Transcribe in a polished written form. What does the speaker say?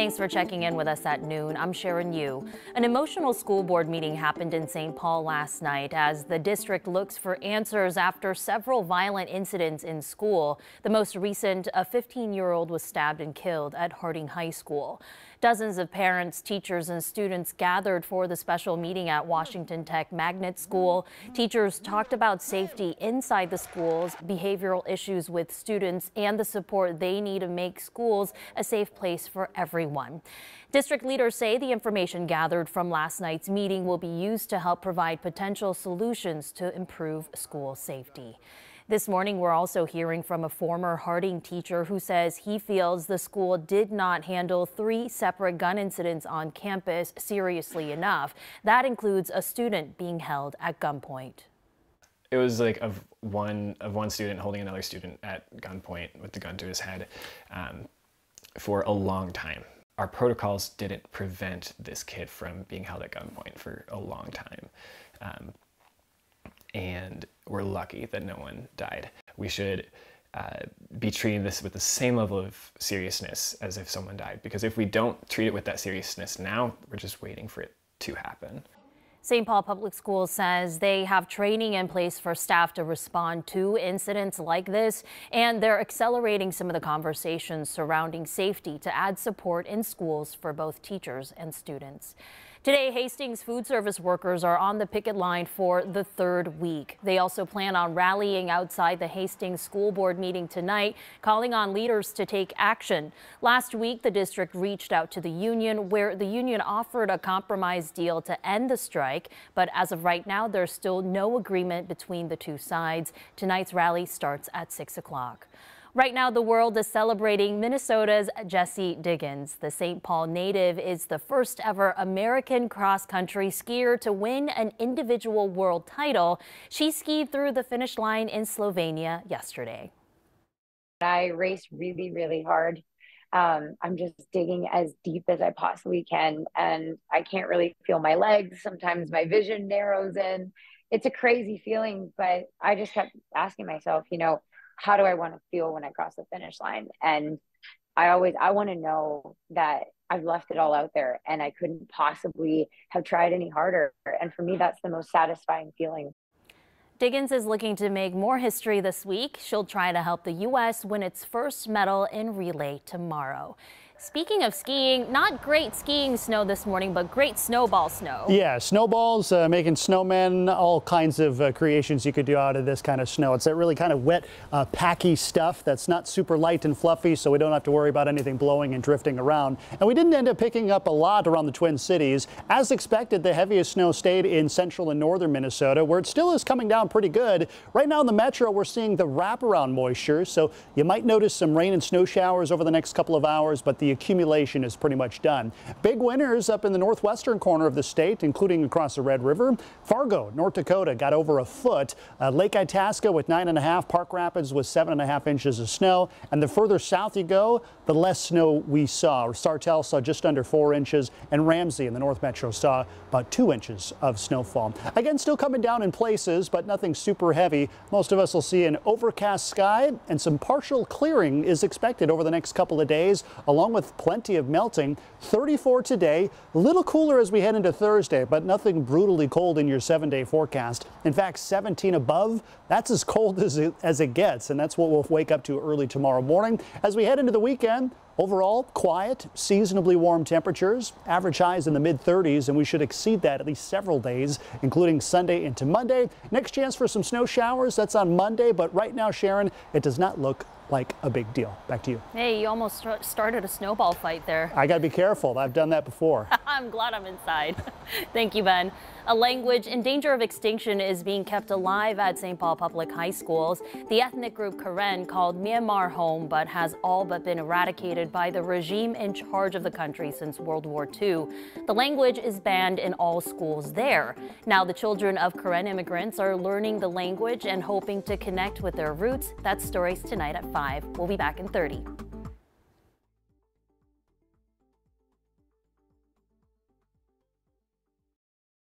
Thanks for checking in with us at noon. I'm Sharon Yu. An emotional school board meeting happened in St. Paul last night as the district looks for answers after several violent incidents in school. The most recent, a 15-year-old was stabbed and killed at Harding High School. Dozens of parents, teachers, and students gathered for the special meeting at Washington Tech Magnet School. Teachers talked about safety inside the schools, behavioral issues with students, and the support they need to make schools a safe place for everyone. District leaders say the information gathered from last night's meeting will be used to help provide potential solutions to improve school safety. This morning, we're also hearing from a former Harding teacher who says he feels the school did not handle 3 separate gun incidents on campus seriously enough. That includes a student being held at gunpoint. It was like of one student holding another student at gunpoint with the gun to his head for a long time. Our protocols didn't prevent this kid from being held at gunpoint for a long time. And we're lucky that no one died. We should be treating this with the same level of seriousness as if someone died, because if we don't treat it with that seriousness now, we're just waiting for it to happen. St. Paul Public Schools says they have training in place for staff to respond to incidents like this, and they're accelerating some of the conversations surrounding safety to add support in schools for both teachers and students. Today, Hastings food service workers are on the picket line for the 3rd week. They also plan on rallying outside the Hastings school board meeting tonight, calling on leaders to take action. Last week, the district reached out to the union, where the union offered a compromise deal to end the strike. But as of right now, there's still no agreement between the two sides. Tonight's rally starts at 6 o'clock. Right now, the world is celebrating Minnesota's Jessie Diggins. The St. Paul native is the first ever American cross-country skier to win an individual world title. She skied through the finish line in Slovenia yesterday. I race really, really hard. I'm just digging as deep as I possibly can, and I can't really feel my legs. Sometimes my vision narrows in. It's a crazy feeling, but I just kept asking myself, how do I want to feel when I cross the finish line? And I want to know that I've left it all out there and I couldn't possibly have tried any harder. And for me, that's the most satisfying feeling. Diggins is looking to make more history this week. She'll try to help the U.S. win its first medal in relay tomorrow. Speaking of skiing, not great skiing snow this morning, but great snowball snow. Yeah, snowballs, making snowmen, all kinds of creations you could do out of this kind of snow. It's that really kind of wet, packy stuff that's not super light and fluffy, so we don't have to worry about anything blowing and drifting around. And we didn't end up picking up a lot around the Twin Cities. As expected, the heaviest snow stayed in central and northern Minnesota, where it still is coming down pretty good. Right now in the metro, we're seeing the wraparound moisture, so you might notice some rain and snow showers over the next couple of hours, but the accumulation is pretty much done. Big winners up in the northwestern corner of the state, including across the Red River. Fargo, North Dakota got over a foot. Lake Itasca with 9.5, Park Rapids with 7.5 inches of snow. And the further south you go, the less snow we saw. Sartell saw just under 4 inches, and Ramsey in the North Metro saw about 2 inches of snowfall. Again, still coming down in places, but nothing super heavy. Most of us will see an overcast sky, and some partial clearing is expected over the next couple of days, along with plenty of melting. 34 today, a little cooler as we head into Thursday, but nothing brutally cold in your 7-day forecast. In fact, 17 above, that's as cold as it gets, and that's what we'll wake up to early tomorrow morning. As we head into the weekend, overall, quiet, seasonably warm temperatures, average highs in the mid-30s, and we should exceed that at least several days, including Sunday into Monday. Next chance for some snow showers, that's on Monday, but right now, Sharon, it does not look like a big deal. Back to you. Hey, you almost started a snowball fight there. I got to be careful. I've done that before. I'm glad I'm inside. Thank you, Ben. A language in danger of extinction is being kept alive at St. Paul Public High Schools. The ethnic group Karen called Myanmar home, but has all but been eradicated by the regime in charge of the country since World War II. The language is banned in all schools there. Now the children of Karen immigrants are learning the language and hoping to connect with their roots. That's stories tonight at 5. We'll be back in 30.